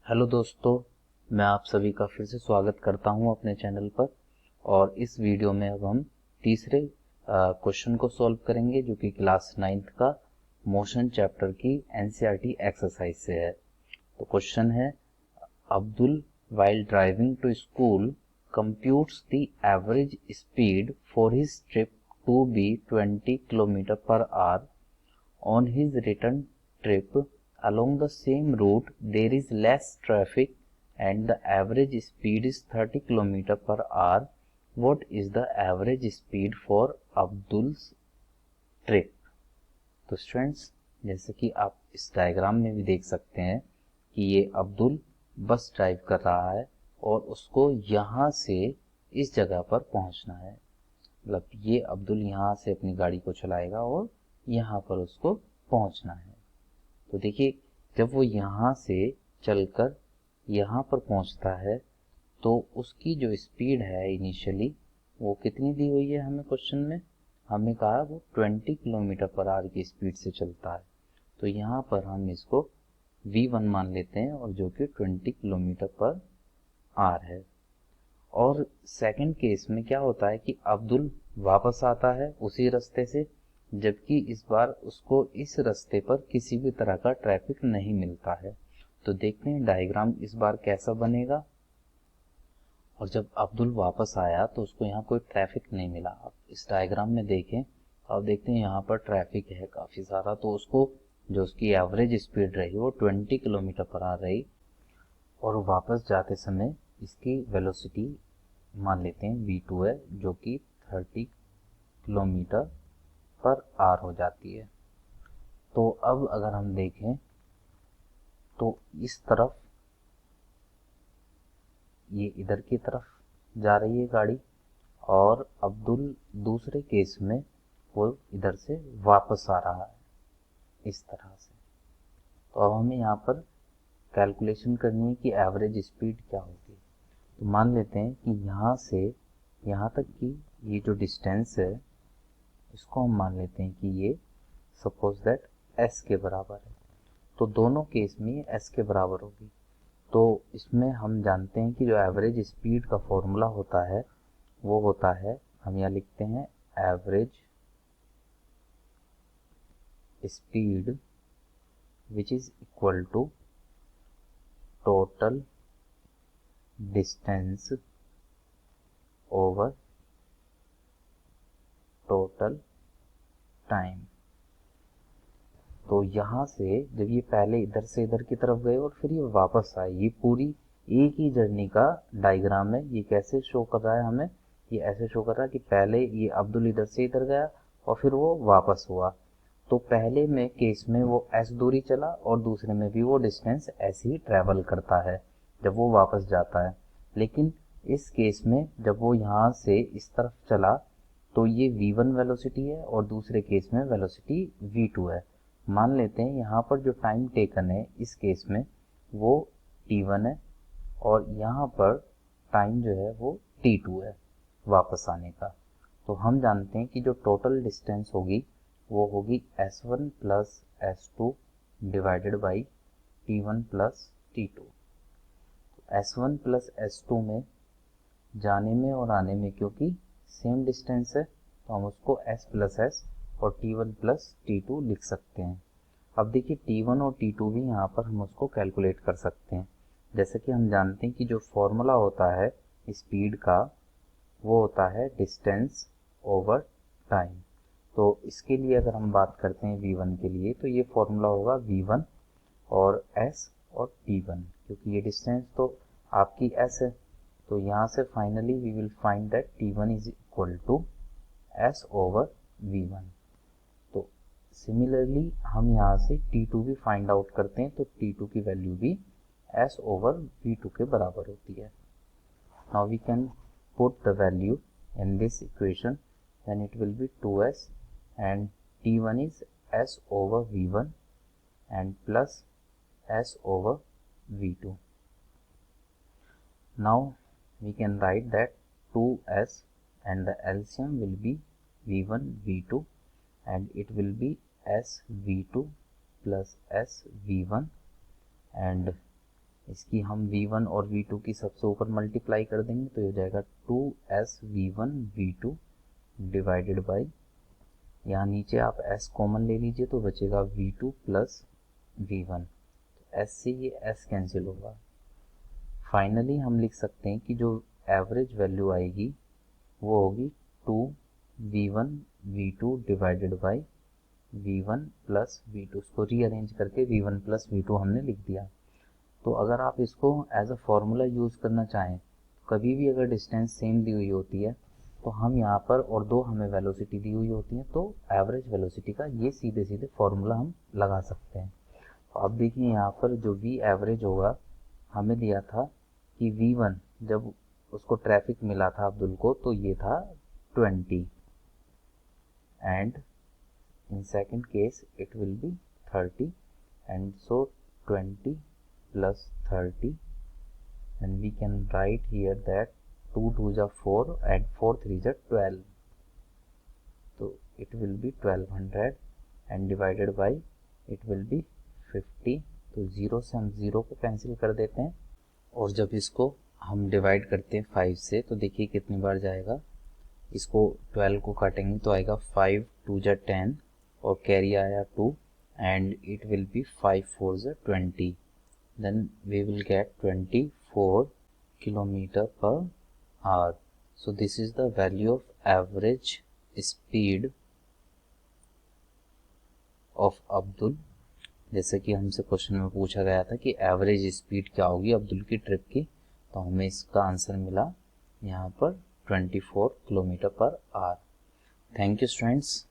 Hello दोस्तों, मैं आप सभी का फिर से स्वागत करता हूं अपने चैनल पर। और इस वीडियो में अब हम तीसरे क्वेश्चन को सॉल्व करेंगे जो कि क्लास 9th का मोशन चैप्टर की एनसीईआरटी एक्सरसाइज से है। तो क्वेश्चन है, Abdul while driving to school computes the average speed for his trip to be 20 km/h. On his return trip along the same route there is less traffic and the average speed is 30 km/h. What is the average speed for Abdul's trip? तो students, जैसे कि आप इस diagram में भी देख सकते हैं कि ये अब्दुल बस ड्राइव कर रहा है और उसको यहाँ से इस जगह पर पहुँचना है। मतलब ये अब्दुल यहाँ से अपनी गाड़ी को चलाएगा और यहाँ पर उसको पहुँचना है। तो देखिए, जब वो यहाँ से चलकर यहाँ पर पहुँचता है तो उसकी जो स्पीड है इनिशियली वो कितनी दी हुई है हमें क्वेश्चन में। हमें कहा वो 20 km/h की स्पीड से चलता है। तो यहाँ पर हम इसको v1 मान लेते हैं और जो कि 20 km/h है। और सेकंड केस में क्या होता है कि अब्दुल वापस आता है उसी रास्ते से, जबकि इस बार उसको इस रास्ते पर किसी भी तरह का ट्रैफिक नहीं मिलता है। तो देखते हैं डायग्राम इस बार कैसा बनेगा। और जब अब्दुल वापस आया तो उसको यहाँ कोई ट्रैफिक नहीं मिला। आप इस डायग्राम में देखें तो आप देखते हैं यहाँ पर ट्रैफिक है काफ़ी सारा। तो उसको जो उसकी एवरेज स्पीड रही वो 20 km/h रही और वापस जाते समय इसकी वेलोसिटी मान लेते हैं v2 है जो कि 30 km/h हो जाती है। तो अब अगर हम देखें तो इस तरफ ये इधर की तरफ जा रही है गाड़ी और अब्दुल दूसरे केस में वो इधर से वापस आ रहा है इस तरह से। तो अब हमें यहाँ पर कैलकुलेशन करनी है कि एवरेज स्पीड क्या होगी। तो मान लेते हैं कि यहाँ से यहाँ तक की ये जो डिस्टेंस है इसको हम मान लेते हैं कि ये सपोज दैट s के बराबर है। तो दोनों केस में ये s के बराबर होगी। तो इसमें हम जानते हैं कि जो एवरेज स्पीड का फॉर्मूला होता है वो होता है, हम यहाँ लिखते हैं average speed which is equal to total distance over total time. तो यहाँ से जब ये पहले इधर से इधर की तरफ गए और फिर ये वापस आए, ये पूरी एक ही जर्नी का डायग्राम है। ये कैसे शो कर रहा है हमें, ये ऐसे शो कर रहा है कि पहले ये अब्दुल इधर से इधर गया और फिर वो वापस हुआ। तो पहले में केस में वो s दूरी चला और दूसरे में भी वो डिस्टेंस ऐसे ही ट्रेवल करता है जब वो वापस जाता है। लेकिन इस केस में जब वो यहाँ से इस तरफ चला तो ये v1 वेलोसिटी है और दूसरे केस में वेलोसिटी v2 है। मान लेते हैं यहाँ पर जो टाइम टेकन है इस केस में वो t1 है और यहाँ पर टाइम जो है वो t2 है वापस आने का। तो हम जानते हैं कि जो टोटल डिस्टेंस होगी वो होगी s1 plus s2 divided by t1 plus t2। s1 plus s2 में जाने में और आने में क्योंकि सेम डिस्टेंस है तो हम उसको s प्लस s और t1 प्लस t2 लिख सकते हैं। अब देखिए t1 और t2 भी यहाँ पर हम उसको कैलकुलेट कर सकते हैं। जैसे कि हम जानते हैं कि जो फॉर्मूला होता है स्पीड का वो होता है डिस्टेंस ओवर टाइम। तो इसके लिए अगर हम बात करते हैं v1 के लिए तो ये फॉर्मूला होगा v1 और s और t1, क्योंकि ये डिस्टेंस तो आपकी s है। तो यहाँ से finally we will find that t1 is equal to s over v1। तो सिमिलरली हम यहाँ से t2 भी फाइंड आउट करते हैं तो t2 की वैल्यू भी s ओवर v2 के बराबर होती है। Now we can put the value in this equation, then it will be 2s and t1 is s over v1 and plus s over v2. Now we can write that 2s and the LCM will be v1 v2 and it will be s v2 plus s v1 and इसकी हम v1 और v2 की सबसे ऊपर multiply कर देंगे तो हो जाएगा 2s v1 v2 divided by, यहाँ नीचे आप s कॉमन ले लीजिए तो बचेगा v2 प्लस v1, s से ये s कैंसिल होगा। फाइनली हम लिख सकते हैं कि जो एवरेज वैल्यू आएगी वो होगी 2v1 v2 divided by v1 plus v2। उसको रीअरेंज करके v1 प्लस v2 हमने लिख दिया। तो अगर आप इसको एज अ फॉर्मूला यूज़ करना चाहें, कभी भी अगर डिस्टेंस सेम दी हुई होती है तो हम यहाँ पर, और दो हमें वेलोसिटी दी हुई होती है, तो एवरेज वेलोसिटी का ये सीधे सीधे फॉर्मूला हम लगा सकते हैं। तो अब देखिए यहाँ पर जो v एवरेज होगा, हमें दिया था कि v1 जब उसको ट्रैफिक मिला था अब्दुल को तो ये था 20, and in second case it will be 30, and so 20 plus 30, and we can write here that 2 2s are 4 and 4 3s are 12, so it will be 1200 and divided by it will be 50। तो 0 से हम 0 को cancel कर देते हैं, और जब इसको हम डिवाइड करते हैं 5 से तो देखिए कितनी बार जाएगा। इसको 12 को काटेंगे तो आएगा 5 2 जा 10 और कैरी आया 2, एंड इट विल बी 5 4 जा 20, then we will get 24 kilometre per hour. So this is the value of average speed of Abdul. जैसे कि हमसे क्वेश्चन में पूछा गया था कि एवरेज स्पीड क्या होगी अब्दुल की ट्रिप की, तो हमें इसका आंसर मिला यहाँ पर 24 kilometre per our. Thank you students.